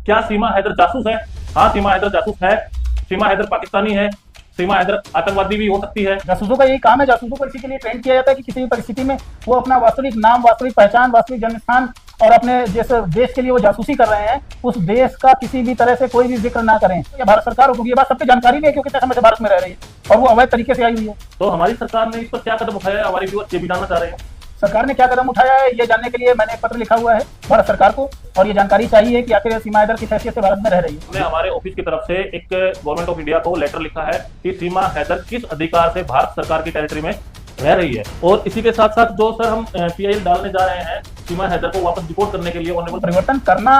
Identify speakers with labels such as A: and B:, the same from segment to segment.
A: क्या सीमा हैदर जासूस है? हाँ, सीमा हैदर जासूस है। सीमा हैदर पाकिस्तानी है। सीमा हैदर आतंकवादी भी हो सकती है।
B: जासूसों का यही काम है। जासूसों को इसी के लिए ट्रेन किया जाता है कि किसी भी परिस्थिति में वो अपना वास्तविक नाम, वास्तविक पहचान, वास्तविक जन्म स्थान और अपने जिस देश के लिए वो जासूसी कर रहे हैं उस देश का किसी भी तरह से कोई भी जिक्र ना करें। ये भारत सरकार को, क्योंकि ये बात सबकी जानकारी भी है, क्योंकि कितने समय से भारत में रह रही है और वो अवैध तरीके से आई हुई है।
A: तो हमारी सरकार ने इस पर क्या कदम उठाया है, हमारे व्यूअर्स ये भी जानना चाह रहे हैं।
B: सरकार ने क्या कदम उठाया है ये जानने के लिए मैंने एक पत्र लिखा हुआ है भारत सरकार को, और ये जानकारी चाहिए कि आखिर सीमा हैदर किस हैसियत से भारत में रह रही है।
A: हमने हमारे ऑफिस की तरफ से एक गवर्नमेंट ऑफ इंडिया को लेटर लिखा है कि सीमा हैदर किस अधिकार से भारत सरकार की टेरिटरी में रह रही है, और इसी के साथ साथ जो सर हम पीआईएल डालने जा रहे हैं सीमा हैदर को वापस डिपोर्ट करने के लिए ऑनरेबल
B: परिवर्तन करना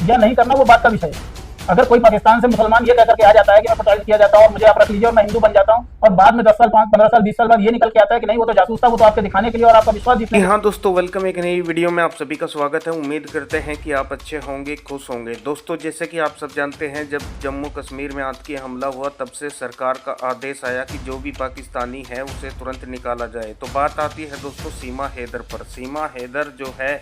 B: या नहीं करना वो बात का विषय है। अगर कोई पाकिस्तान से मुसलमान ये कहकर के आ जाता है कि मैं प्रताड़ित किया जाता हूँ और मुझे आप रख लीजिए और मैं हिंदू बन जाता हूँ, और बाद में 10 साल 5 15 साल 20 साल बाद ये निकल के आता है कि नहीं वो तो जासूस था, वो तो आपके दिखाने के लिए और आपका विश्वास जीतने।
C: हाँ दोस्तों, वेलकम एक नई वीडियो में आप सभी का स्वागत है। उम्मीद करते हैं कि आप अच्छे होंगे, खुश होंगे। दोस्तों, जैसे कि आप सब जानते हैं, जब जम्मू कश्मीर में आतंकी हमला हुआ तब से सरकार का आदेश आया कि जो भी पाकिस्तानी है उसे तुरंत निकाला जाए। तो बात आती है दोस्तों सीमा हैदर पर। सीमा हैदर जो है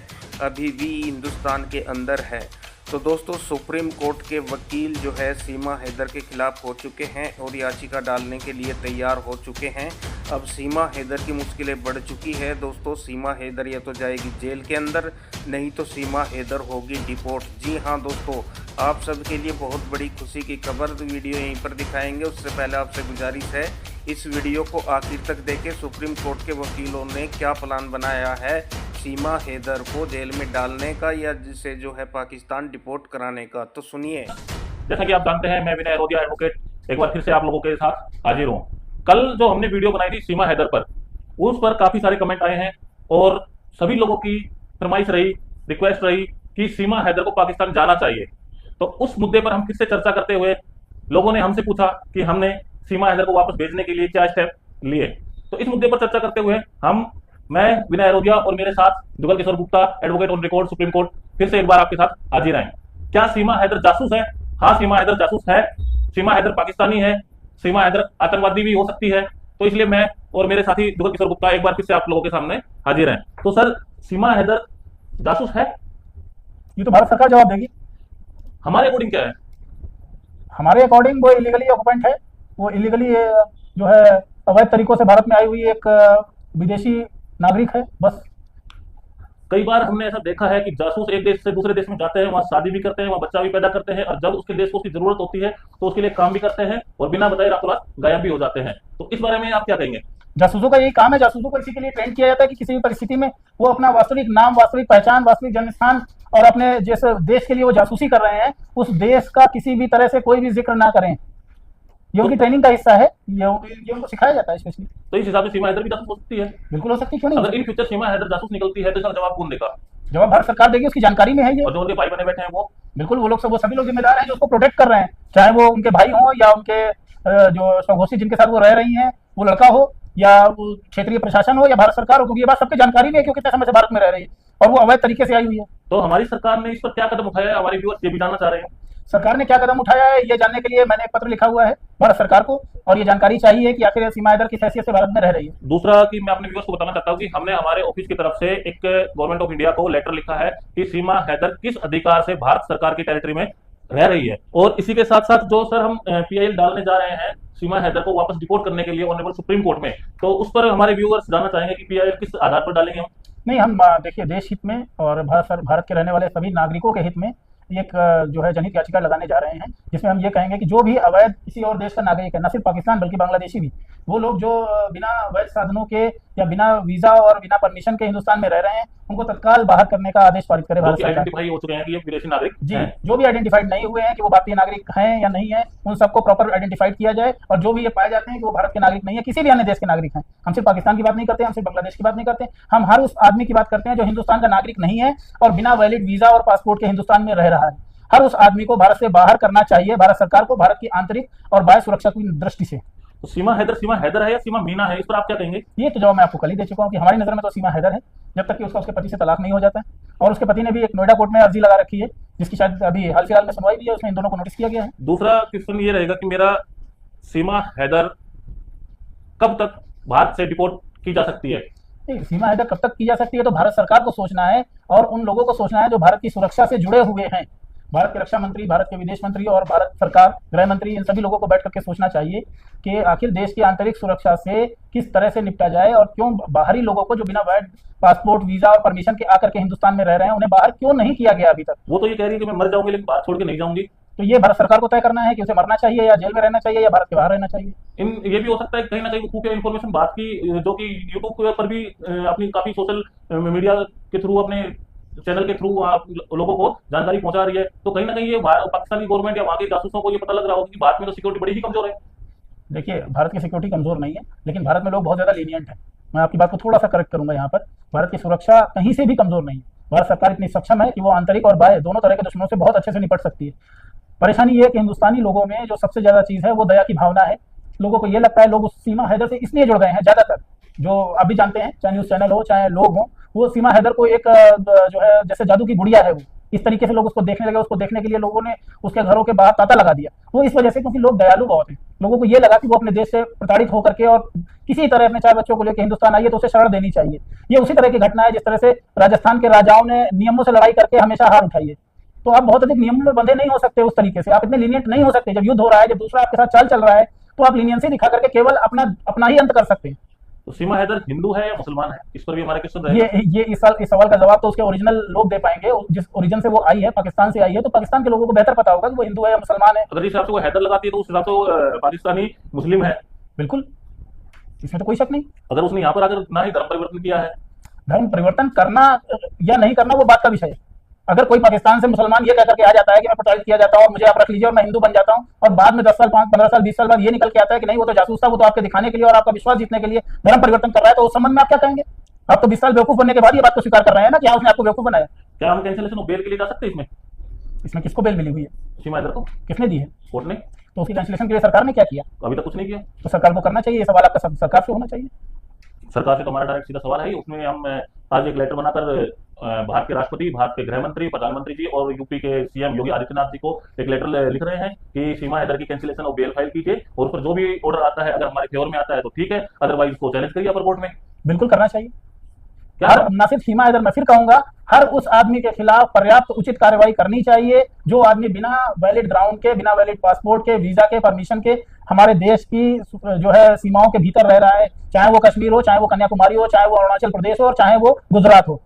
C: अभी भी हिंदुस्तान के अंदर है। तो दोस्तों, सुप्रीम कोर्ट के वकील जो है सीमा हैदर के खिलाफ हो चुके हैं और याचिका डालने के लिए तैयार हो चुके हैं। अब सीमा हैदर की मुश्किलें बढ़ चुकी है दोस्तों। सीमा हैदर या तो जाएगी जेल के अंदर, नहीं तो सीमा हैदर होगी डिपोर्ट। जी हाँ दोस्तों, आप सबके लिए बहुत बड़ी खुशी की खबर। वीडियो यहीं पर दिखाएंगे, उससे पहले आपसे गुजारिश है इस वीडियो को आखिर तक देखें। सुप्रीम कोर्ट के वकीलों ने क्या प्लान बनाया है सीमा हैदर को जेल में डालने का या जिसे जो है पाकिस्तान डिपोर्ट कराने का, तो सुनिए।
A: जैसा कि आप जानते हैं, मैं विनय रोदिया एडवोकेट एक बार फिर से आप लोगों के साथ हाजिर हूँ। कल जो हमने वीडियो बनाई थी सीमा हैदर पर, उस पर काफी सारे कमेंट आए हैं और सभी लोगों की फरमाइश रही, रिक्वेस्ट रही कि सीमा हैदर को पाकिस्तान जाना चाहिए। तो उस मुद्दे पर हम फिर से चर्चा करते हुए लोगों ने हमसे पूछा कि हमने सीमा हैदर को वापस भेजने के लिए क्या स्टेप लिए। तो इस मुद्दे पर चर्चा करते हुए मैं विनय रोदिया और मेरे साथ Jugal Kishore Gupta, advocate on record supreme court, फिर से एक बार आपके साथ हाजिर हैं। क्या सीमा हैदर जासूस है? हाँ, सीमा हैदर जासूस है। सीमा हैदर पाकिस्तानी है। सीमा हैदर आतंकवादी भी हो सकती है। तो इसलिए मैं और मेरे साथी जुगल किशोर गुप्ता एक बार फिर से आप लोगों के सामने हाजिर हैं। तो सर, सीमा हैदर जासूस है?
B: ये तो भारत सरकार जवाब देगी।
A: हमारे अकॉर्डिंग क्या है?
B: हमारे अकॉर्डिंग वो इलीगली ऑक्युपेंट है। वो इलीगली जो है अवैध तरीकों से भारत में आई हुई एक विदेशी नागरिक है, बस।
A: कई बार हमने ऐसा देखा है कि जासूस एक देश से दूसरे देश में जाते हैं, वहां शादी भी करते हैं, वहां बच्चा भी पैदा करते हैं, और जब उसके देश को उसकी जरूरत होती है तो उसके लिए काम भी करते हैं और बिना बताए रातों रात गायब भी हो जाते हैं। तो इस बारे में आप क्या कहेंगे?
B: जासूसों का यही काम है। जासूसों को इसी के लिए ट्रेन किया जाता है कि किसी भी परिस्थिति में वो अपना वास्तविक नाम, वास्तविक पहचान, वास्तविक जन्म स्थान और अपने जिस देश के लिए वो जासूसी कर रहे हैं उस देश का किसी भी तरह से कोई भी जिक्र ना करें। ये उनकी ट्रेनिंग का हिस्सा है। ये उनको सिखाया जाता है स्पेशली।
A: तो इस हिसाब से सीमा हैदर भी जासूस हो सकती है?
B: बिल्कुल हो सकती है, क्यों नहीं।
A: अगर इन फ्यूचर सीमा हैदर जासूस निकलती है तो इसका जवाब कौन देगा?
B: जवाब भारत सरकार देगी, उसकी जानकारी में है ये।
A: और जो उनके भाई बने बैठे हैं वो?
B: बिल्कुल, वो लोग सब, वो सभी लोग जिम्मेदार हैं जो उसको प्रोटेक्ट कर रहे हैं, चाहे वो उनके भाई हो या उनके जो स्वघोषित जिनके साथ वो रह रही हैं वो लड़का हो या वो क्षेत्रीय प्रशासन हो या भारत सरकार हो, क्योंकि ये बात सबकी जानकारी में है, क्योंकि कितने समय से भारत में रह रही है और वो अवैध तरीके से आई हुई है।
A: तो हमारी सरकार ने इस पर क्या कदम उठाया है, हमारे व्यूअर्स ये भी जानना चाह रहे हैं।
B: सरकार ने क्या कदम उठाया है ये जानने के लिए मैंने एक पत्र लिखा हुआ है भारत सरकार को, और ये जानकारी चाहिए कि आखिर सीमा हैदर किस हैसियत से भारत में रह रही है।
A: दूसरा कि मैं अपने व्यूअर्स को बताना चाहता हूं कि हमने हमारे ऑफिस की तरफ से एक गवर्नमेंट ऑफ इंडिया को लेटर लिखा है कि सीमा हैदर किस अधिकार से भारत सरकार की टेरिटरी में रह रही है, और इसी के साथ साथ जो सर हम पीआईएल डालने जा रहे हैं सीमा हैदर को वापस डिपोर्ट करने के लिए ऑनरेबल सुप्रीम कोर्ट में, तो उस पर हमारे व्यूअर्स जानना चाहेंगे कि पीआईएल किस आधार पर डालेंगे हम।
B: नहीं, हम देखिए देश हित में और भारत के रहने वाले सभी नागरिकों के हित में एक जो है जनहित याचिका लगाने जा रहे हैं, जिसमें हम ये कहेंगे कि जो भी अवैध किसी और देश का नागरिक है, न सिर्फ पाकिस्तान बल्कि बांग्लादेशी भी, वो लोग जो बिना अवैध साधनों के या बिना वीजा और बिना परमिशन के हिंदुस्तान में रह रहे हैं, उनको तत्काल बाहर करने का आदेश पारित करे भारत सरकार।
A: आइडेंटिफाई हो चुके हैं कि ये विदेशी नागरिक
B: जी, जो भी आइडेंटिफाइड नहीं हुए हैं कि वो भारतीय नागरिक हैं या नहीं है, उन सबको प्रॉपर आइडेंटिफाइड किया जाए, और जो भी ये पाए जाते हैं कि वो भारत के नागरिक नहीं है, किसी भी अन्य देश के नागरिक हैं, हम सिर्फ पाकिस्तान की बात नहीं करते, हम सिर्फ बांग्लादेश की बात नहीं करते, हम हर उस आदमी की बात करते हैं जो हिंदुस्तान का नागरिक नहीं है और बिना वैलिड वीजा और पासपोर्ट के हिंदुस्तान में रह रहा है। हर उस आदमी को भारत से बाहर करना चाहिए भारत सरकार को, भारत की आंतरिक और बाह्य सुरक्षा की दृष्टि से।
A: तो सीमा हैदर है या सीमा मीना है, इस पर आप क्या कहेंगे?
B: ये तो जवाब मैं आपको कल ही दे चुका हूँ कि हमारी नजर में तो सीमा हैदर है, जब तक कि उसके पति से तलाक नहीं हो जाता है। और उसके पति ने भी एक नोएडा कोर्ट में अर्जी लगा रखी है, जिसकी शायद अभी हाल फिलहाल में सुनवाई भी है, उसमें इन दोनों को नोटिस किया गया है।
A: दूसरा क्वेश्चन ये रहेगा कि मेरा सीमा हैदर कब तक भारत से डिपोर्ट की जा सकती है?
B: सीमा हैदर कब तक की जा सकती है तो भारत सरकार को सोचना है और उन लोगों को सोचना है जो भारत की सुरक्षा से जुड़े हुए हैं। भारत के रक्षा मंत्री, भारत के विदेश मंत्री और भारत सरकार, गृह मंत्री, इन सभी लोगों को बैठ करके सोचना चाहिए कि आखिर देश की आंतरिक सुरक्षा से किस तरह से निपटा जाए और क्यों बाहरी लोगों को जो बिना वैध पासपोर्ट, वीजा और परमिशन के आकर के हिंदुस्तान में रह रहे हैं उन्हें बाहर क्यों नहीं किया गया अभी तक।
A: वो तो ये कह रही है कि मैं मर जाऊंगी लेकिन बात छोड़ के नहीं जाऊंगी।
B: तो ये भारत सरकार को तय करना है कि उसे मरना चाहिए या जेल में रहना चाहिए या भारत के बाहर रहना चाहिए।
A: ये भी हो सकता है कहीं ना कहीं खुफिया इन्फॉर्मेशन बात की, जो कि यूट्यूब पर भी अपनी काफी सोशल मीडिया के थ्रू, अपने चैनल के थ्रू आप लोगों को जानकारी पहुंचा रही है। तो कहीं ना कहीं ये पाकिस्तानी गवर्नमेंट या वहां के जासूसों को ये पता लग रहा होगा कि भारत में तो सिक्योरिटी बड़ी ही कमजोर है।
B: देखिए, भारत की सिक्योरिटी कमजोर नहीं है, लेकिन भारत में लोग बहुत ज्यादा लीनियंट है। मैं आपकी बात को थोड़ा सा करेक्ट करूंगा यहाँ पर। भारत की सुरक्षा कहीं से भी कमजोर नहीं है। भारत सरकार इतनी सक्षम है कि वो आंतरिक और बाह्य दोनों तरह के दुश्मनों से बहुत अच्छे से निपट सकती है। परेशानी ये है कि हिंदुस्तानी लोगों में जो सबसे ज्यादा चीज है वो दया की भावना है। लोगों को ये लगता है, लोग उस सीमा हैदर से इसलिए जुड़ गए हैं ज्यादातर, जो आप भी जानते हैं, चाहे न्यूज चैनल हो चाहे लोग हो, वो सीमा हैदर को एक जो है जैसे जादू की गुड़िया है, वो इस तरीके से लोग उसको देखने लगे। उसको देखने के लिए लोगों ने उसके घरों के बाहर तांता लगा दिया। वो इस वजह से क्योंकि लोग दयालु बहुत हैं। लोगों को ये लगा कि वो अपने देश से प्रताड़ित होकर के और किसी तरह अपने 4 बच्चों को लेकर हिंदुस्तान आइए तो उसे शरण देनी चाहिए। ये उसी तरह की घटना है जिस तरह से राजस्थान के राजाओं ने नियमों से लड़ाई करके हमेशा हार उठाई है। तो आप बहुत अधिक नियमों में बंधे नहीं हो सकते उस तरीके से, आप इतने लीनियंट नहीं हो सकते। जब युद्ध हो रहा है, जब दूसरा आपके साथ चल रहा है, तो आप लीनियंसी दिखा करके केवल अपना ही अंत कर सकते हैं।
A: तो सीमा हैदर हिंदू है या मुसलमान है, इस पर भी हमारा क्वेश्चन रहेगा।
B: ये इस सवाल का जवाब तो उसके ओरिजिनल लोग दे पाएंगे। जिस ओरिजिन से वो आई है, पाकिस्तान से आई है, तो पाकिस्तान के लोगों को बेहतर पता होगा कि वो हिंदू है या मुसलमान है।
A: अगर जिस हिसाब से वो हैदर लगाती है तो उस हिसाब से वो पाकिस्तानी मुस्लिम है।
B: बिल्कुल, इसमें तो कोई शक नहीं।
A: अगर उसने यहाँ पर आकर ना ही धर्म परिवर्तन किया है,
B: धर्म परिवर्तन करना या नहीं करना वो बात का विषय है। अगर कोई पाकिस्तान से मुसलमान ये कहकर के आ जाता है कि मैं प्रताड़ित किया जाता हूँ, मुझे आप रख लीजिए और मैं हिंदू बन जाता हूँ, और बाद में 10 साल, 5, 15 साल, 20 साल बाद ये निकल के आता है कि नहीं वो तो जासूस था, वो तो आपके दिखाने के लिए और आपका विश्वास जीतने के लिए धर्म परिवर्तन कर रहा है, तो उस संबंध में आप क्या कहेंगे? आप तो 20 साल बेवकूफ बनने के बाद ये बात को स्वीकार कर रहे हैं ना कि हाँ उसने आपको बेवकूफ बनाया।
A: क्या हम कैंसिलेशन ऑफ बेल के लिए जा सकते हैं इसमें?
B: इसमें किसको बेल मिली हुई है?
A: सीमा हैदर को
B: किसने दी है?
A: कोर्ट ने।
B: तो उसकी कैंसिलेशन के लिए सरकार ने क्या किया?
A: अभी तक कुछ नहीं किया।
B: तो सरकार को करना चाहिए। ये सवाल आपका सरकार से होना चाहिए।
A: सरकार से तो हमारा डायरेक्ट सीधा सवाल है। उसमें हम आज एक लेटर बनाकर भारत के राष्ट्रपति, भारत के गृह मंत्री, प्रधानमंत्री जी और यूपी के सीएम योगी आदित्यनाथ जी को एक लेटर लिख रहे हैं कि सीमा हैदर की कैंसिलेशन ऑफ बेल फाइल कीजिए, और उस पर जो भी ऑर्डर आता है अगर हमारे फेवर में आता है तो ठीक है, अदरवाइज उसको चैलेंज करिए अपर कोर्ट में।
B: बिल्कुल करना चाहिए।
A: क्या
B: न सिर्फ सीमा हैदर, मैं फिर कहूंगा, हर उस आदमी के खिलाफ पर्याप्त उचित कार्रवाई करनी चाहिए जो आदमी बिना वैलिड ग्राउंड के, बिना वैलिड पासपोर्ट के, वीजा के, परमिशन के हमारे देश की जो है सीमाओं के भीतर रह रहा है, चाहे वो कश्मीर हो, चाहे वो कन्याकुमारी हो, चाहे वो अरुणाचल प्रदेश हो और चाहे वो गुजरात हो।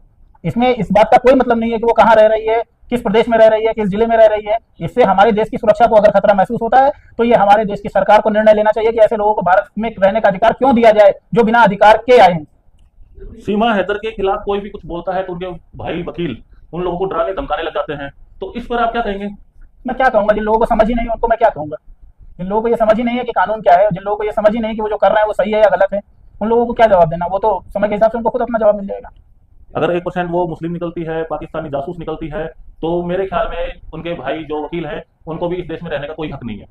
B: इसमें इस बात का कोई मतलब नहीं है कि वो कहाँ रह रही है, किस प्रदेश में रह रही है, किस जिले में रह रही है। इससे हमारे देश की सुरक्षा को अगर खतरा महसूस होता है तो ये हमारे देश की सरकार को निर्णय लेना चाहिए कि ऐसे लोगों को भारत में रहने का अधिकार क्यों दिया जाए जो बिना अधिकार के आए हैं।
A: सीमा हैदर के खिलाफ कोई भी कुछ बोलता है तो उनके भाई वकील उन लोगों को डराने धमकाने लग जाते हैं, तो इस पर आप क्या कहेंगे?
B: मैं क्या कहूंगा, जिन लोगों को समझ ही नहीं उनको मैं क्या कहूंगा। जिन लोगों को ये समझ ही नहीं है कि कानून क्या है, जिन लोगों को ये समझ ही नहीं कि वो जो कर रहे हैं वो सही है या गलत है, उन लोगों को क्या जवाब देना? वो तो समय के हिसाब से उनको खुद अपना जवाब मिल जाएगा।
A: अगर 1% वो मुस्लिम निकलती है, पाकिस्तानी जासूस निकलती है, तो मेरे ख्याल में उनके भाई जो वकील हैं उनको भी इस देश में रहने का कोई हक नहीं है।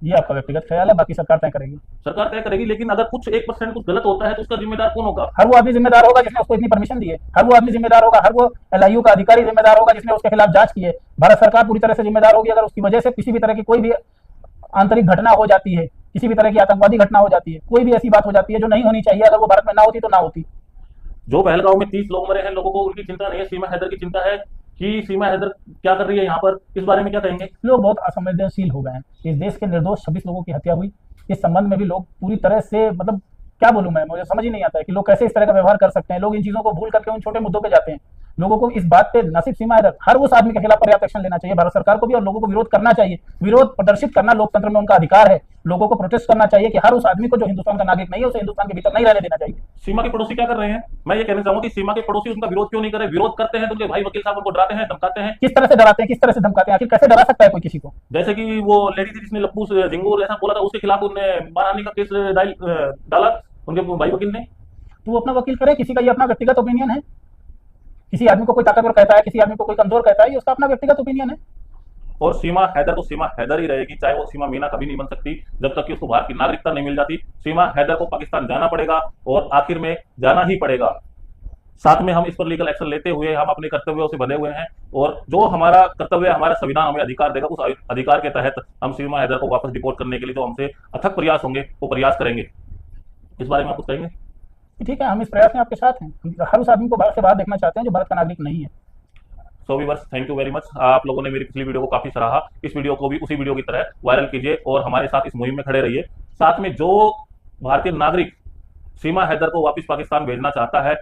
B: ये आपका व्यक्तिगत ख्याल है, बाकी सरकार तय करेगी।
A: सरकार तय करेगी, लेकिन अगर कुछ 1% कुछ गलत होता है तो उसका जिम्मेदार कौन होगा?
B: हर वो आदमी जिम्मेदार होगा जिसने उसको इतनी परमिशन दी है। हर वो आदमी जिम्मेदार होगा, हर वो LIU का अधिकारी जिम्मेदार होगा जिसने उसके खिलाफ जांच की है। भारत सरकार पूरी तरह से जिम्मेदार होगी अगर उसकी वजह से किसी भी तरह की कोई भी आंतरिक घटना हो जाती है, किसी भी तरह की आतंकवादी घटना हो जाती है, कोई भी ऐसी बात हो जाती है जो नहीं होनी चाहिए, अगर वो भारत में ना होती तो ना होती।
A: जो पहलगांव में 30 लोग मरे हैं, लोगों को उनकी चिंता नहीं है, सीमा हैदर की चिंता है कि सीमा हैदर क्या कर रही है यहाँ पर। इस बारे में क्या कहेंगे?
B: लोग बहुत असंवेदनशील हो गए हैं। इस देश के निर्दोष 26 लोगों की हत्या हुई, इस संबंध में भी लोग पूरी तरह से, मतलब क्या बोलूं मैं, मुझे समझ ही नहीं आता है कि लोग कैसे इस तरह का व्यवहार कर सकते हैं। लोग इन चीजों को भूल करके उन छोटे मुद्दों पे जाते हैं। लोगों को इस बात पे, न सिर्फ सीमा हैदर, हर उस आदमी के खिलाफ पर्याप्त एक्शन लेना चाहिए भारत सरकार को भी, और लोगों को विरोध करना चाहिए। विरोध प्रदर्शित करना लोकतंत्र में उनका अधिकार है। लोगों को प्रोटेस्ट करना चाहिए कि हर उस आदमी को जो हिंदुस्तान का नागरिक नहीं है उसे हिंदुस्तान के भीतर नहीं रहने देना चाहिए।
A: सीमा के पड़ोसी क्या कर रहे हैं? मैं ये कहना चाहूंगा कि सीमा के पड़ोसी उनका विरोध क्यों नहीं करे? विरोध करते हैं तो उनके भाई वकील साहब उनको डराते हैं, धमकाते हैं।
B: किस तरह से डराते हैं, किस तरह से धमकाते हैं? आखिर कैसे डरा सकता है कोई किसी को?
A: जैसे कि वो लेडी थी जिसने लप्पू झिंगूर ऐसा बोला था, उसके खिलाफ उन्होंने मानहानि का केस डाला उनके भाई वकील ने।
B: तो वो अपना वकील करे, किसी का ये अपना व्यक्तिगत ओपिनियन है। किसी आदमी को कोई ताकतवर कहता है, किसी आदमी को कोई कमजोर कहता है, ये उसका अपना व्यक्तिगत ओपिनियन है।
A: और सीमा हैदर तो सीमा हैदर ही रहेगी, चाहे वो सीमा मीना कभी नहीं बन सकती जब तक कि उसको भारत की नागरिकता नहीं मिल जाती। सीमा हैदर को पाकिस्तान जाना पड़ेगा और आखिर में जाना ही पड़ेगा। साथ में हम इस पर लीगल एक्शन लेते हुए हम अपने कर्तव्यों से बंधे हुए हैं, और जो हमारा कर्तव्य, हमारा संविधान हमें अधिकार देगा, उस अधिकार के तहत हम सीमा हैदर को वापस डिपोर्ट करने के लिए जो हमसे अथक प्रयास होंगे वो प्रयास करेंगे। इस बारे में आप कुछ कहेंगे?
B: ठीक है, हम इस प्रयास में आपके साथ हैं। हर उस आदमी को भारत से बाहर देखना चाहते हैं जो भारत का नागरिक नहीं है।
A: So viewers, thank you very much. आप लोगों ने मेरी पिछली वीडियो को काफी सराहा। इस वीडियो को भी उसी वीडियो की तरह वायरल कीजिए और हमारे साथ इस मुहिम में खड़े रहिए। साथ में जो भारतीय नागरिक सीमा हैदर को वापस पाकिस्तान भेजना चाहता है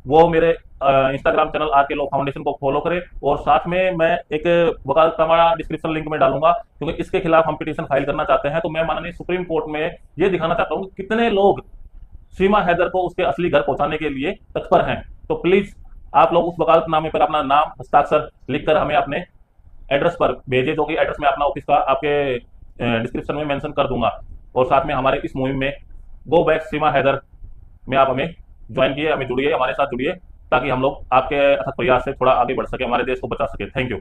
A: वो मेरे Instagram channel RK law foundation को फॉलो करे। और साथ में मैं एक वकालतनामा डिस्क्रिप्शन लिंक में डालूंगा, क्योंकि इसके खिलाफ हम पिटीशन फाइल करना चाहते हैं। तो मैं माननीय सुप्रीम कोर्ट में ये दिखाना चाहता हूँ कि कितने लोग सीमा हैदर को उसके असली घर पहुंचाने के लिए तत्पर हैं। तो प्लीज आप लोग उस वकालतनामे पर अपना नाम हस्ताक्षर लिखकर हमें अपने एड्रेस पर भेजिए, जो कि एड्रेस में अपना ऑफिस का आपके डिस्क्रिप्शन में मेंशन कर दूंगा। और साथ में हमारे इस मुहिम में गो बैक सीमा हैदर में आप हमें ज्वाइन किए, हमें जुड़िए, हमारे साथ जुड़िए, ताकि हम लोग आपके अथक प्रयास से थोड़ा आगे बढ़ सके, हमारे देश को बचा सके। Thank you.